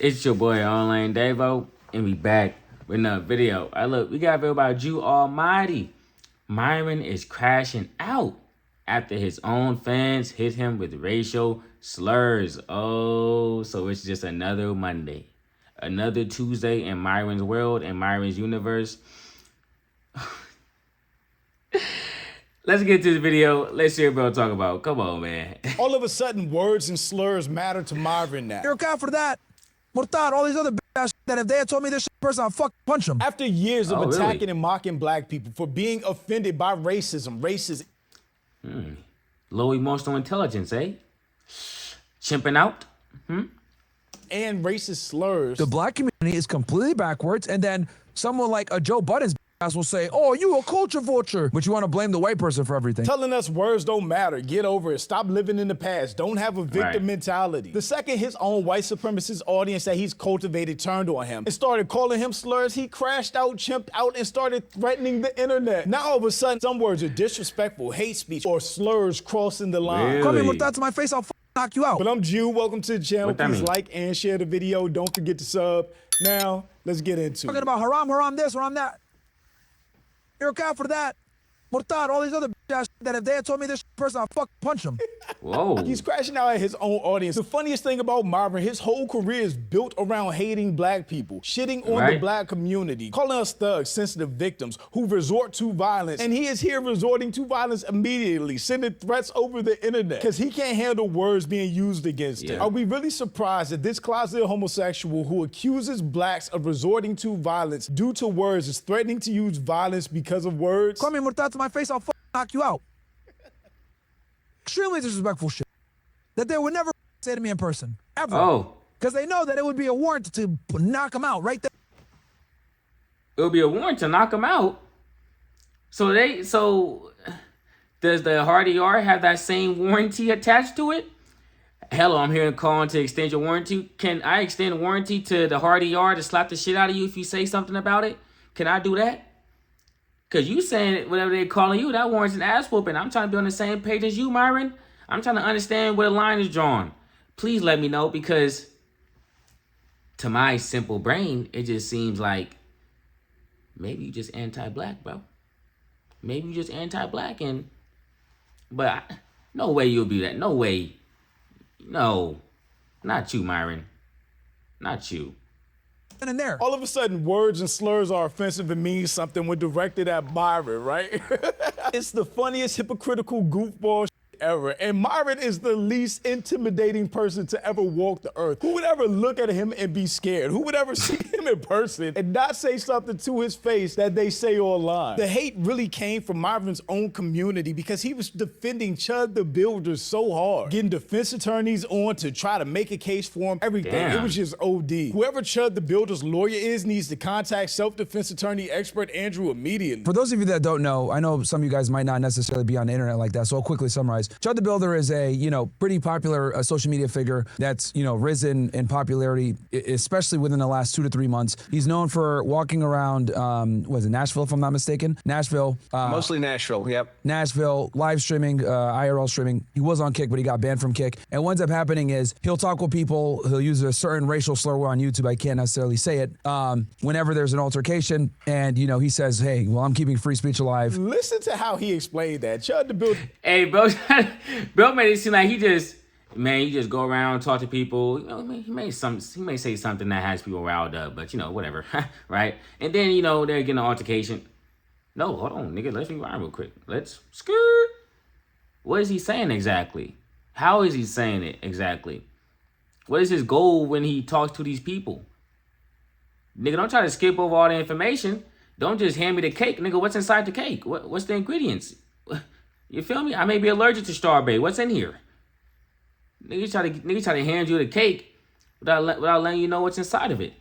It's your boy Online Davo, and we back with another video. Look, we got a video about Jew Almighty. Myron is crashing out after his own fans hit him with racial slurs. Oh, so it's just another Monday, another Tuesday in Myron's world, in Myron's universe. Let's get to the video. Let's hear what we'll talk about. Come on, man. All of a sudden, words and slurs matter to Myron now. You're a cop for that. Mortad, all these other ass that if they had told me this person, I'd fucking punch them. After years of attacking really? and mocking black people for being offended by racism, Low emotional intelligence, eh? Chimping out? and racist slurs, The black community is completely backwards, and then someone like a Joe Budden's ass will say, oh, you a culture vulture, but you want to blame the white person for everything. telling us words don't matter, get over it, stop living in the past, don't have a victim Right. mentality. The second his own white supremacist audience that he's cultivated turned on him and started calling him slurs, he crashed out, chimped out, and started threatening the internet. Now all of a sudden, some words are disrespectful, hate speech, or slurs crossing the line. Really? Call me Mortad to my face, I'll knock you out. But I'm Jew, welcome to the channel. What that Please mean? like and share the video. Don't forget to sub. Now, let's get into Talking it. about haram this, haram that. You're a cop for that. Mortad, all these other ass that if they had told me this person, I'd fucking punch them. Whoa. He's crashing out at his own audience. The funniest thing about Myron, his whole career is built around hating black people, shitting on the Right. black community, calling us thugs, sensitive victims who resort to violence. And he is here resorting to violence immediately, sending threats over the internet because he can't handle words being used against him. Yeah. Are we really surprised that this closeted homosexual who accuses blacks of resorting to violence due to words is threatening to use violence because of words? Call me Mortad to my face, I'll fucking knock you out. Extremely disrespectful shit that they would never say to me in person, ever. Oh, Because they know that it would be a warrant to knock them out right there. it'll be a warrant to knock him out. So does the Hardy R have that same warranty attached to it? Hello, I'm here calling to extend your warranty. Can I extend warranty to the Hardy R to slap the shit out of you if you say something about it? Can I do that? Because you saying whatever they're calling you, that warrants an ass whooping. I'm trying to be on the same page as you, Myron. I'm trying to understand where the line is drawn. Please let me know, because to my simple brain, it just seems like maybe you just anti-black, bro. Maybe you just anti-black, no way you'll be that. No way. No, not you, Myron. Not you. And there. All of a sudden, words and slurs are offensive and mean something when directed at Myron, right? It's the funniest hypocritical goofball ever. And Myron is the least intimidating person to ever walk the earth. Who would ever look at him and be scared? Who would ever see him in person and not say something to his face that they say online? The hate really came from Myron's own community because he was defending Chud the Builder so hard, getting defense attorneys on to try to make a case for him, everything. Damn. It was just OD. Whoever Chud the Builder's lawyer is needs to contact self-defense attorney expert Andrew immediately. For those of you that don't know, I know some of you guys might not necessarily be on the internet like that, so I'll quickly summarize. Chud the Builder is a, pretty popular social media figure that's, risen in popularity, especially within the last 2 to 3 months. He's known for walking around, was it Nashville, if I'm not mistaken? Nashville. Mostly Nashville, yep. Nashville, live streaming, IRL streaming. He was on Kick, but he got banned from Kick. And what ends up happening is he'll talk with people, he'll use a certain racial slur on YouTube, I can't necessarily say it, whenever there's an altercation, and, he says, hey, well, I'm keeping free speech alive. Listen to how he explained that. Chud the Builder Hey, bro, bro made it seem like he just go around, talk to people. He may say something that has people riled up, but whatever, right? And then they're getting an altercation. No, hold on, nigga, let's rewind real quick. Let's skirt. What is he saying exactly? How is he saying it exactly? What is his goal when he talks to these people? Nigga, don't try to skip over all the information. Don't just hand me the cake, nigga. What's inside the cake? What's the ingredients? You feel me? I may be allergic to strawberry. What's in here? Nigga try to hand you the cake without letting you know what's inside of it.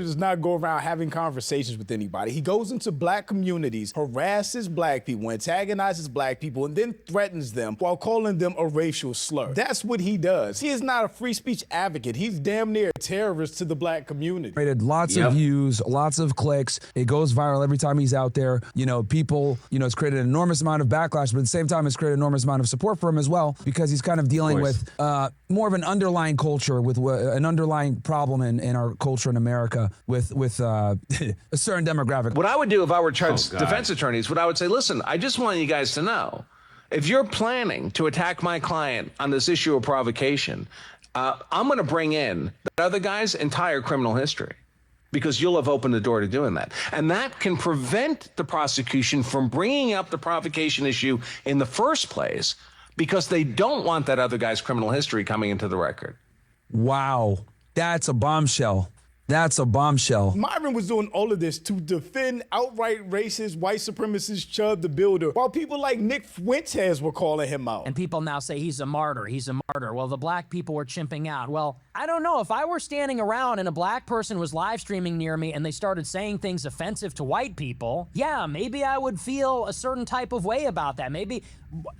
does not go around having conversations with anybody. He goes into black communities, harasses black people, antagonizes black people, and then threatens them while calling them a racial slur. That's what he does. He is not a free speech advocate. He's damn near a terrorist to the black community. Rated lots of views, lots of clicks. It goes viral every time he's out there. You know, people, you know, it's created an enormous amount of backlash, but at the same time, it's created an enormous amount of support for him as well, because he's kind of dealing with more of an underlying culture, with an underlying problem in our culture in America with a certain demographic. What I would do if I were defense attorneys, what I would say, listen, I just want you guys to know, if you're planning to attack my client on this issue of provocation, I'm going to bring in the other guy's entire criminal history, because you'll have opened the door to doing that. And that can prevent the prosecution from bringing up the provocation issue in the first place, because they don't want that other guy's criminal history coming into the record. Wow. That's a bombshell. That's a bombshell. Myron was doing all of this to defend outright racist, white supremacist Chud the Builder, while people like Nick Fuentes were calling him out. And people now say he's a martyr, he's a martyr. Well, the black people were chimping out. Well, I don't know. If I were standing around and a black person was live streaming near me and they started saying things offensive to white people, yeah, maybe I would feel a certain type of way about that. Maybe,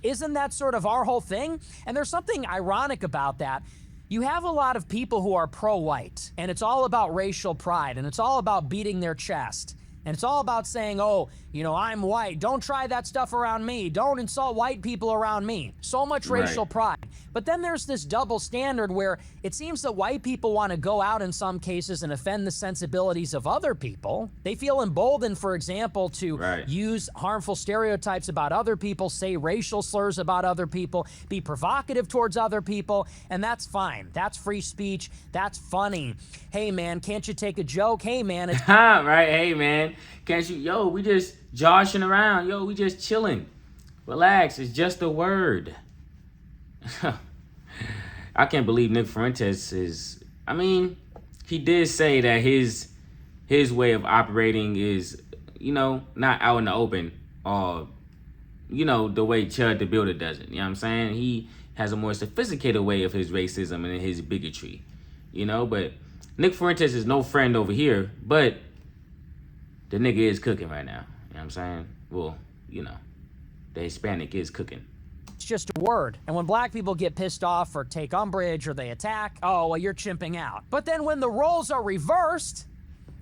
isn't that sort of our whole thing? And there's something ironic about that. You have a lot of people who are pro-white, and it's all about racial pride, and it's all about beating their chest. And it's all about saying, oh, you know, I'm white. Don't try that stuff around me. Don't insult white people around me. So much racial pride. But then there's this double standard where it seems that white people want to go out in some cases and offend the sensibilities of other people. They feel emboldened, for example, to use harmful stereotypes about other people, say racial slurs about other people, be provocative towards other people, and that's fine. That's free speech. That's funny. Hey, man, can't you take a joke? Hey, man. It's right, hey, man. Can't you? Yo, we just joshing around. Yo, we just chilling. Relax. It's just a word. I can't believe Nick Fuentes is. I mean, he did say that his way of operating is, you know, not out in the open, or, you know, the way Chud the Builder does it. You know what I'm saying? He has a more sophisticated way of his racism and his bigotry. You know, but Nick Fuentes is no friend over here, but the nigga is cooking right now. You know what I'm saying? Well, you know, the Hispanic is cooking. It's just a word. And when black people get pissed off or take umbrage or they attack, oh, well, you're chimping out. But then when the roles are reversed,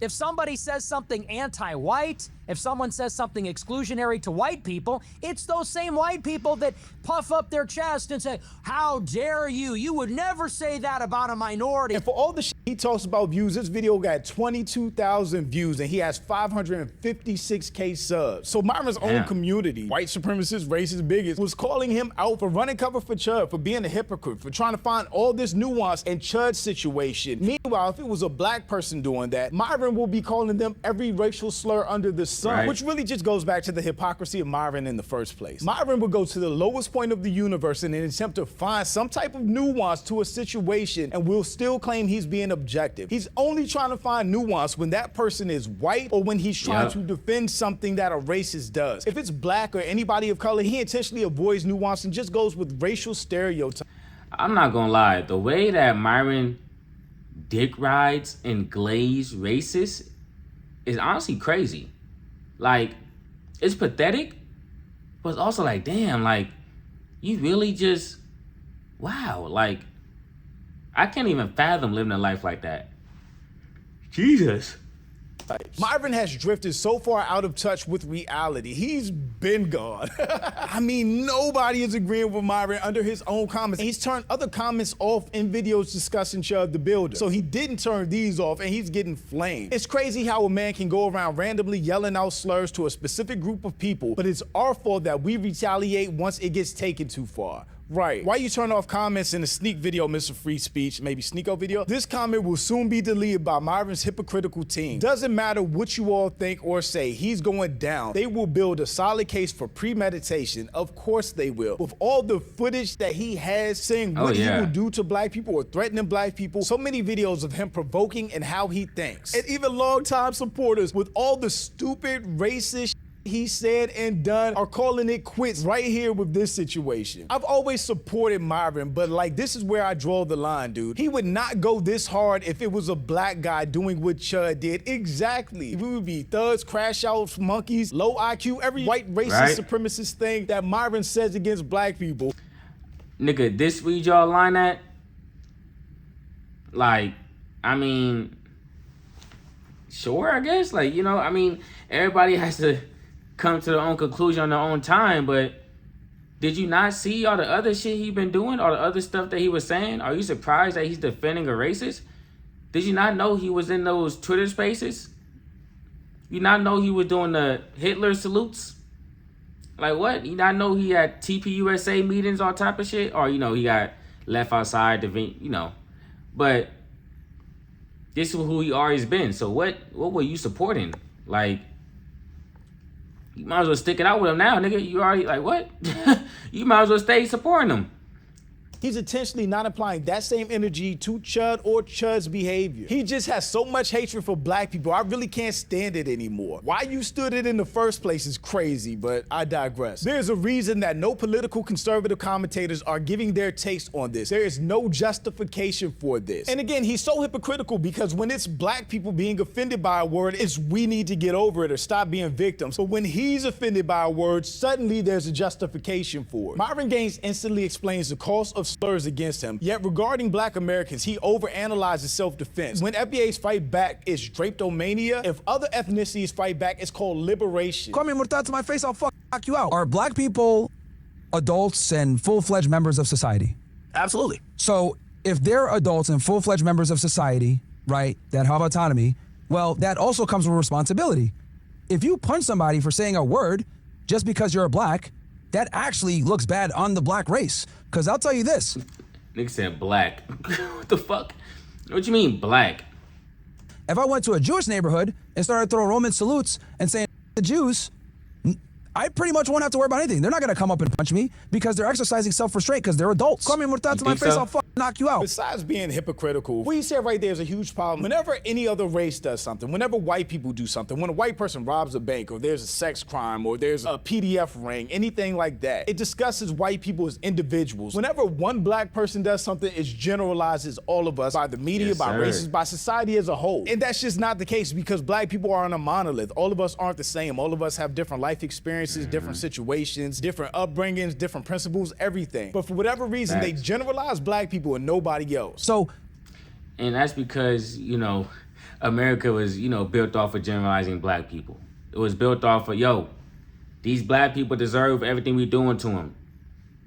if somebody says something anti-white, if someone says something exclusionary to white people, it's those same white people that puff up their chest and say, how dare you? You would never say that about a minority. And for all the shit he talks about views, this video got 22,000 views and he has 556K subs. So Myron's own community, white supremacists, racist bigots, was calling him out for running cover for Chud, for being a hypocrite, for trying to find all this nuance in Chud's situation. Meanwhile, if it was a black person doing that, Myron will be calling them every racial slur under the sun, which really just goes back to the hypocrisy of Myron in the first place. Myron would go to the lowest point of the universe in an attempt to find some type of nuance to a situation and will still claim he's being objective. He's only trying to find nuance when that person is white or when he's trying to defend something that a racist does. If it's black or anybody of color, he intentionally avoids nuance and just goes with racial stereotypes. I'm not gonna lie, the way that Myron dick rides and glaze racist is honestly crazy. Like, it's pathetic, but it's also like, damn, like, you really just, wow, like, I can't even fathom living a life like that. Jesus. Myron has drifted so far out of touch with reality. He's been gone. I mean, nobody is agreeing with Myron under his own comments. He's turned other comments off in videos discussing Chud the Builder. So he didn't turn these off and he's getting flamed. It's crazy how a man can go around randomly yelling out slurs to a specific group of people, but it's our fault that we retaliate once it gets taken too far. Right. Why you turn off comments in a sneak video, Mr. Free Speech, maybe Sneako video? This comment will soon be deleted by Myron's hypocritical team. Doesn't matter what you all think or say, he's going down. They will build a solid case for premeditation. Of course they will. With all the footage that he has saying what he will do to black people or threatening black people, so many videos of him provoking and how he thinks. And even longtime supporters with all the stupid, racist he said and done are calling it quits right here with this situation. I've always supported Myron, but like this is where I draw the line, dude. He would not go this hard if it was a black guy doing what Chud did. Exactly. We would be thugs, crash outs, monkeys, low IQ, every white racist supremacist thing that Myron says against black people. Nigga, this read y'all line at? Like, I mean, sure, I guess. Like, you know, I mean, everybody has to come to their own conclusion on their own time, but did you not see all the other shit he been doing, all the other stuff that he was saying? Are you surprised that he's defending a racist? Did you not know he was in those Twitter spaces? You not know he was doing the Hitler salutes? Like what? You not know he had TPUSA meetings, all type of shit? Or, you know, he got left outside the, you know. But this is who he always been. So what were you supporting? Like, you might as well stick it out with him now, nigga. You already, like, what? You might as well stay supporting him. He's intentionally not applying that same energy to Chud or Chud's behavior. He just has so much hatred for black people. I really can't stand it anymore. Why you stood it in the first place is crazy, but I digress. There's a reason that no political conservative commentators are giving their takes on this. There is no justification for this. And again, he's so hypocritical because when it's black people being offended by a word, it's we need to get over it or stop being victims. But when he's offended by a word, suddenly there's a justification for it. Myron Gaines instantly explains the cost of slurs against him, yet regarding black Americans, he overanalyzes self-defense. When FBA's fight back is drapetomania, if other ethnicities fight back, it's called liberation. Call me Murtad to my face, I'll fuck you out. Are black people adults and full-fledged members of society? Absolutely. So if they're adults and full-fledged members of society, right, that have autonomy, well, that also comes with responsibility. If you punch somebody for saying a word just because you're a black, that actually looks bad on the black race. Because I'll tell you this. Nigga said black. What the fuck? What you mean black? If I went to a Jewish neighborhood and started throwing Roman salutes and saying the Jews, I pretty much won't have to worry about anything. They're not going to come up and punch me because they're exercising self-restraint because they're adults. Call me Murtad to my face, I'll fucking knock you out. Besides being hypocritical, what you said right there is a huge problem. Whenever any other race does something, whenever white people do something, when a white person robs a bank or there's a sex crime or there's a PDF ring, anything like that, it discusses white people as individuals. Whenever one black person does something, it generalizes all of us by the media, Yes, by sir. races, by society as a whole. And that's just not the case because black people aren't a monolith. All of us aren't the same. All of us have different life experiences, different situations, different upbringings, different principles, everything. But for whatever reason, they Facts. generalize black people and nobody else. So, And that's because, you know, America was, you know, built off of generalizing black people. It was built off of, yo, these black people deserve everything we doing to them.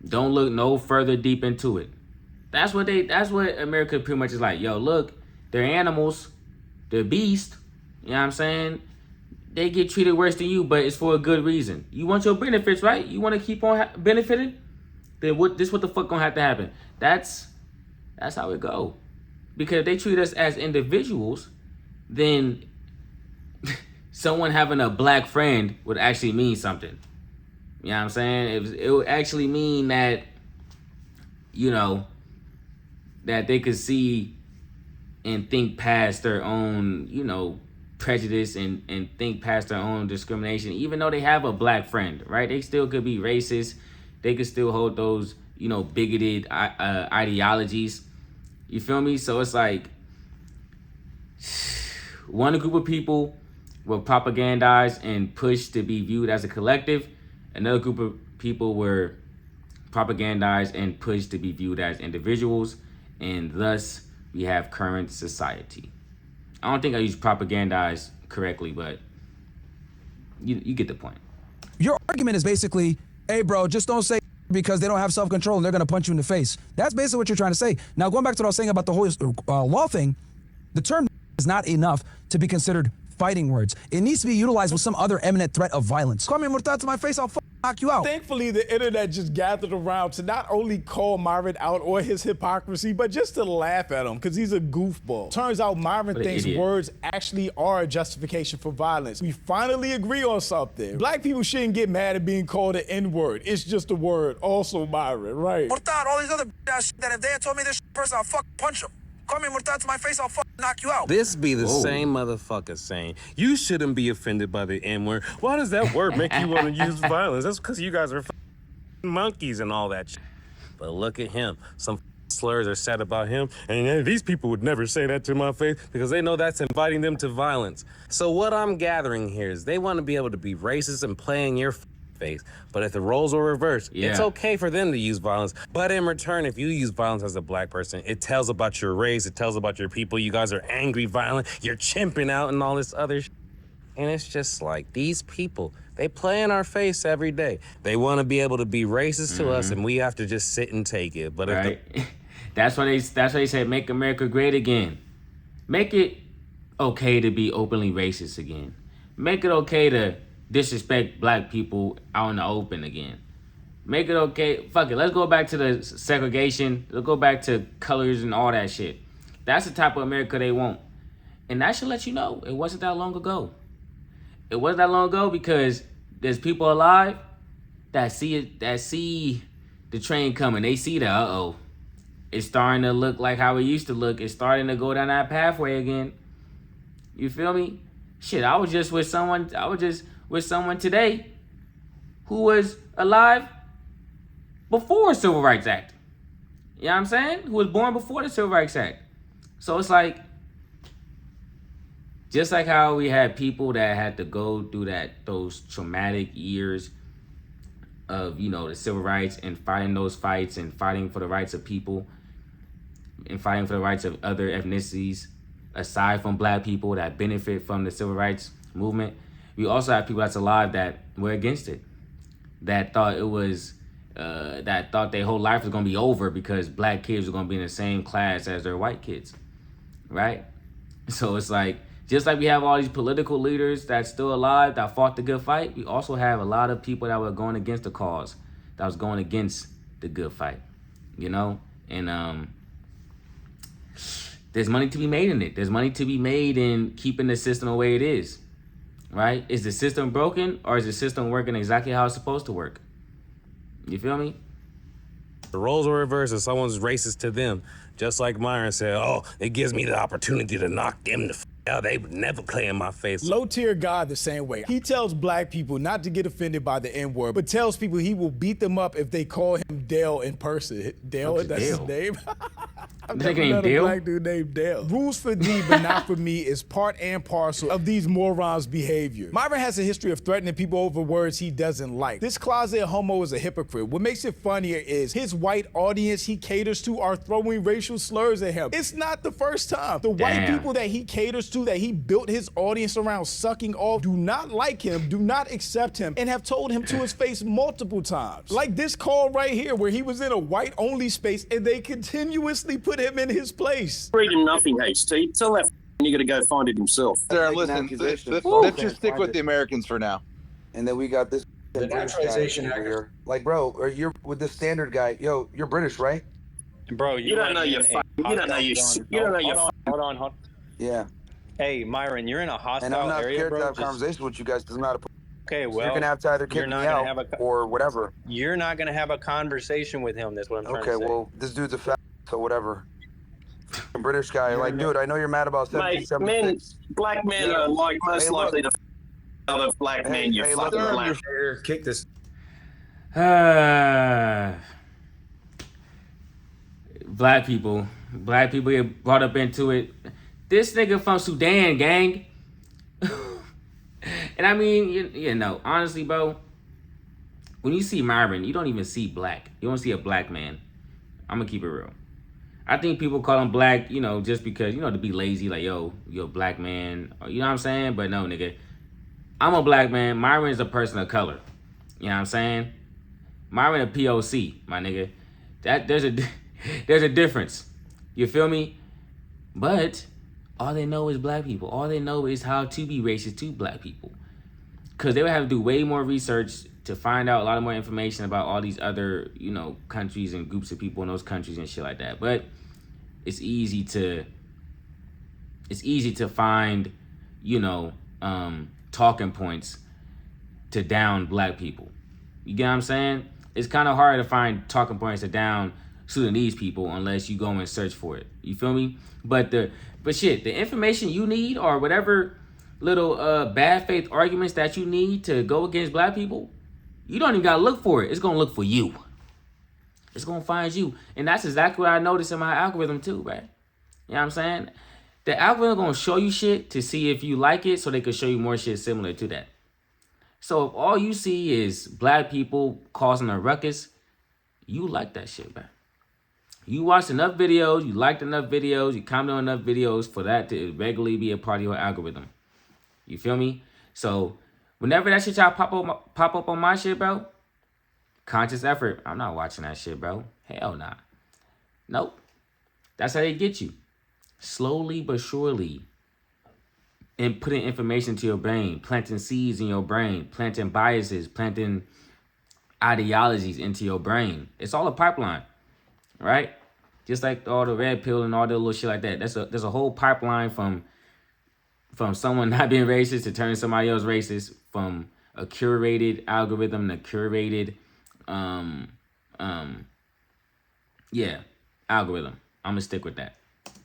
Don't look no further deep into it. That's what America pretty much is like. Yo, look, they're animals. They're beasts. You know what I'm saying? They get treated worse than you, but it's for a good reason. You want your benefits, right? You want to keep on benefiting? Then what the fuck gonna have to happen? That's how it go. Because if they treat us as individuals, then someone having a black friend would actually mean something. You know what I'm saying? It would actually mean that, you know, that they could see and think past their own, you know, prejudice and think past their own discrimination. Even though they have a black friend, right? They still could be racist. They could still hold those, you know, bigoted ideologies. You feel me? So it's like one group of people were propagandized and pushed to be viewed as a collective. Another group of people were propagandized and pushed to be viewed as individuals. And thus, we have current society. I don't think I used propagandized correctly, but you get the point. your argument is basically, hey, bro, just don't say because they don't have self-control and they're going to punch you in the face. That's basically what you're trying to say. Now, going back to what I was saying about the whole law thing, the term is not enough to be considered fighting words. It needs to be utilized with some other imminent threat of violence. Call me Murtad to my face, I'll knock you out. Thankfully, the internet just gathered around to not only call Myron out on his hypocrisy, but just to laugh at him, because he's a goofball. Turns out Myron thinks idiot. words actually are a justification for violence. We finally agree on something. Black people shouldn't get mad at being called an N-word. It's just a word. Also Myron, right? Murtad, all these other shit that if they had told me this person, I'll punch them. Call me Murtad to my face, I'll knock you out. This be the Whoa. same motherfucker saying, you shouldn't be offended by the N-word. Why does that word make you want to use violence? That's because you guys are monkeys and all that shit. But look at him. Some slurs are said about him, and these people would never say that to my face because they know that's inviting them to violence. So what I'm gathering here is they want to be able to be racist and play in your face, but if the roles are reversed, it's okay for them to use violence. But in return, if you use violence as a black person, it tells about your race, it tells about your people. You guys are angry, violent, you're chimping out and all this other shit. And it's just like these people, they play in our face every day. They want to be able to be racist to us, and we have to just sit and take it. But right. That's why they said make America great again. Make it okay to be openly racist again. Make it okay to disrespect black people out in the open again. Make it okay. Fuck it. Let's go back to the segregation. Let's go back to colors and all that shit. That's the type of America they want. And that should let you know it wasn't that long ago. It wasn't that long ago because there's people alive that see the train coming. They see that, it's starting to look like how it used to look. It's starting to go down that pathway again. You feel me? Shit, I was just with someone today who was alive before the Civil Rights Act. You know what I'm saying? Who was born before the Civil Rights Act. So it's like, just like how we had people that had to go through those traumatic years of, the civil rights and fighting those fights and fighting for the rights of people and fighting for the rights of other ethnicities aside from black people that benefit from the civil rights movement. We also have people that's alive that were against it, that thought it was, that thought their whole life was gonna be over because black kids were gonna be in the same class as their white kids, right? So it's like, just like we have all these political leaders that's still alive that fought the good fight, we also have a lot of people that were going against the cause, that was going against the good fight, And there's money to be made in it. There's money to be made in keeping the system the way it is, right? Is the system broken or is the system working exactly how it's supposed to work? You feel me? the roles are reversed and someone's racist to them. Just like Myron said, it gives me the opportunity to knock them the f out. They would never play in my face. Low tier God the same way. He tells black people not to get offended by the N-word, but tells people he will beat them up if they call him Dale in person. Dale, that's his name? I've never met a black dude named Dale. Rules for thee, but not for me is part and parcel of these morons' behavior. Myron has a history of threatening people over words he doesn't like. This closet homo is a hypocrite. What makes it funnier is his white audience he caters to are throwing racial slurs at him. It's not the first time. The white people that he caters to, that he built his audience around sucking off, do not like him, do not accept him, and have told him to his face multiple times. Like this call right here where he was in a white-only space and they continuously put him in his place. Reading nothing, hey, Steve. Tell that you got to go find it himself. Sir, listen, let's just stick with the Americans for now. And then we got this the naturalization here. Like, bro, or you're with this standard guy. Yo, you're British, right? Bro, you don't know your Hold on. Yeah. Hey, Myron, you're in a hostile area, and I'm not area, scared bro. to have conversation with you guys because I'm not a. Okay, well, you're gonna have to either kick me out or whatever. You're not gonna have a conversation with him. That's what I'm trying to say. Okay, well, this dude's a fat, so whatever. A British guy, like, dude, I know you're mad about 1776. Black men are like most likely to other black men. You fucking black. Kick this. Black people get brought up into it. This nigga from Sudan, gang. And I mean, you know, honestly, bro, when you see Myron, you don't even see black. You don't see a black man. I'm gonna keep it real. I think people call him black, you know, just because, you know, to be lazy, like, yo, you're a black man. You know what I'm saying? But no, nigga. I'm a black man. Myron is a person of color. You know what I'm saying? Myron a POC, my nigga. There's a difference. You feel me? But all they know is black people. All they know is how to be racist to black people. Because they would have to do way more research to find out a lot of more information about all these other, you know, countries and groups of people in those countries and shit like that. But it's easy to find, you know, talking points to down black people. You get what I'm saying? It's kind of hard to find talking points to down Sudanese people unless you go and search for it. You feel me? But shit, the information you need or whatever little bad faith arguments that you need to go against black people, you don't even gotta look for it. It's gonna look for you. It's gonna find you. And that's exactly what I noticed in my algorithm too, right? You know what I'm saying? The algorithm gonna show you shit to see if you like it so they can show you more shit similar to that. So if all you see is black people causing a ruckus, you like that shit, man. You watched enough videos, you liked enough videos, you commented on enough videos for that to regularly be a part of your algorithm. You feel me? So whenever that shit y'all pop up on my shit, bro, conscious effort, I'm not watching that shit, bro. Hell nah. Nope. That's how they get you. Slowly but surely. And putting information to your brain, planting seeds in your brain, planting biases, planting ideologies into your brain. It's all a pipeline, right? Just like all the red pill and all the little shit like that. There's a whole pipeline from someone not being racist to turning somebody else racist, from a curated algorithm to curated, algorithm. I'm gonna stick with that.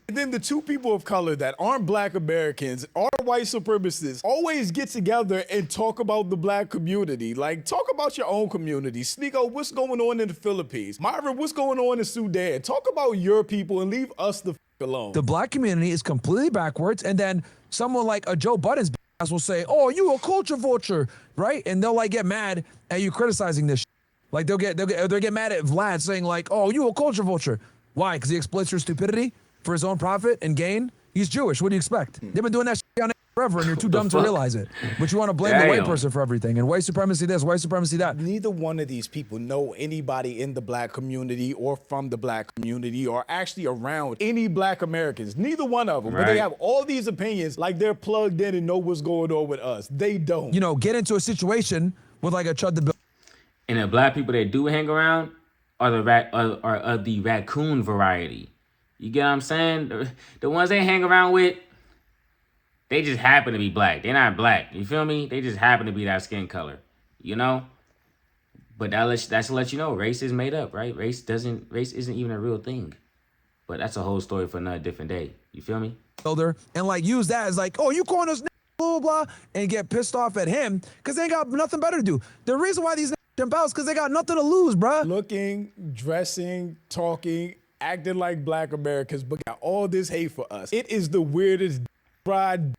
And then the two people of color that aren't black Americans, are white supremacists, always get together and talk about the black community. Like, talk about your own community. Sneeko, what's going on in the Philippines? Myron, what's going on in Sudan? Talk about your people and leave us the alone. The black community is completely backwards, and then someone like a Joe Budden's ass will say, "Oh, you a culture vulture," right? And they'll like get mad at you criticizing this. Like they'll get mad at Vlad saying like, "Oh, you a culture vulture." Why? Because he exploits your stupidity for his own profit and gain? He's Jewish. What do you expect? They've been doing that shit on forever, and you're too dumb to realize it. But you want to blame the white person for everything, and white supremacy this, white supremacy that. Neither one of these people know anybody in the black community or from the black community or actually around any black Americans. Neither one of them. Right. But they have all these opinions like they're plugged in and know what's going on with us. They don't. You know, get into a situation with like a Chud the Bill. And the black people that do hang around are the raccoon variety. You get what I'm saying? The ones they hang around with, they just happen to be black. They're not black. You feel me? They just happen to be that skin color. You know? But that should let you know race is made up, right? Race isn't even a real thing. But that's a whole story for another different day. You feel me? Builder and like use that as like, oh, you calling us blah blah blah, and get pissed off at him because they ain't got nothing better to do. The reason why these jump out is because they got nothing to lose, bruh. Looking, dressing, talking, acting like black Americans, but got all this hate for us. It is the weirdest fried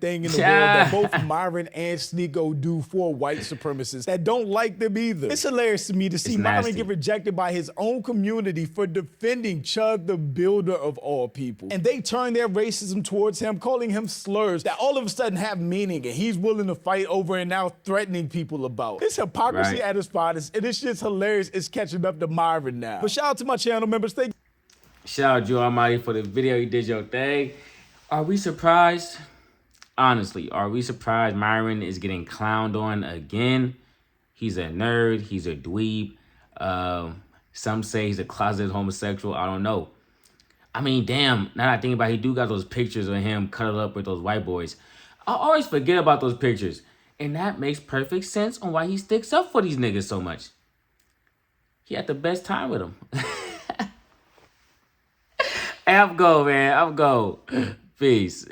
thing in the world that both Myron and Sneeko do for white supremacists that don't like them either. It's hilarious to me to see Myron get rejected by his own community for defending Chud the Builder of all people. And they turn their racism towards him, calling him slurs that all of a sudden have meaning and he's willing to fight over and now threatening people about. It's hypocrisy at its finest, and it's just hilarious. It's catching up to Myron now. But shout out to my channel members. Shout out Joe Almighty for the video. You did your thing. Are we surprised? Honestly, are we surprised Myron is getting clowned on again? He's a nerd. He's a dweeb. Some say he's a closeted homosexual. I don't know. I mean, damn, now that I think about it, he do got those pictures of him cuddled up with those white boys. I always forget about those pictures. And that makes perfect sense on why he sticks up for these niggas so much. He had the best time with them. Hey, I'm go, man. I'm go. Peace.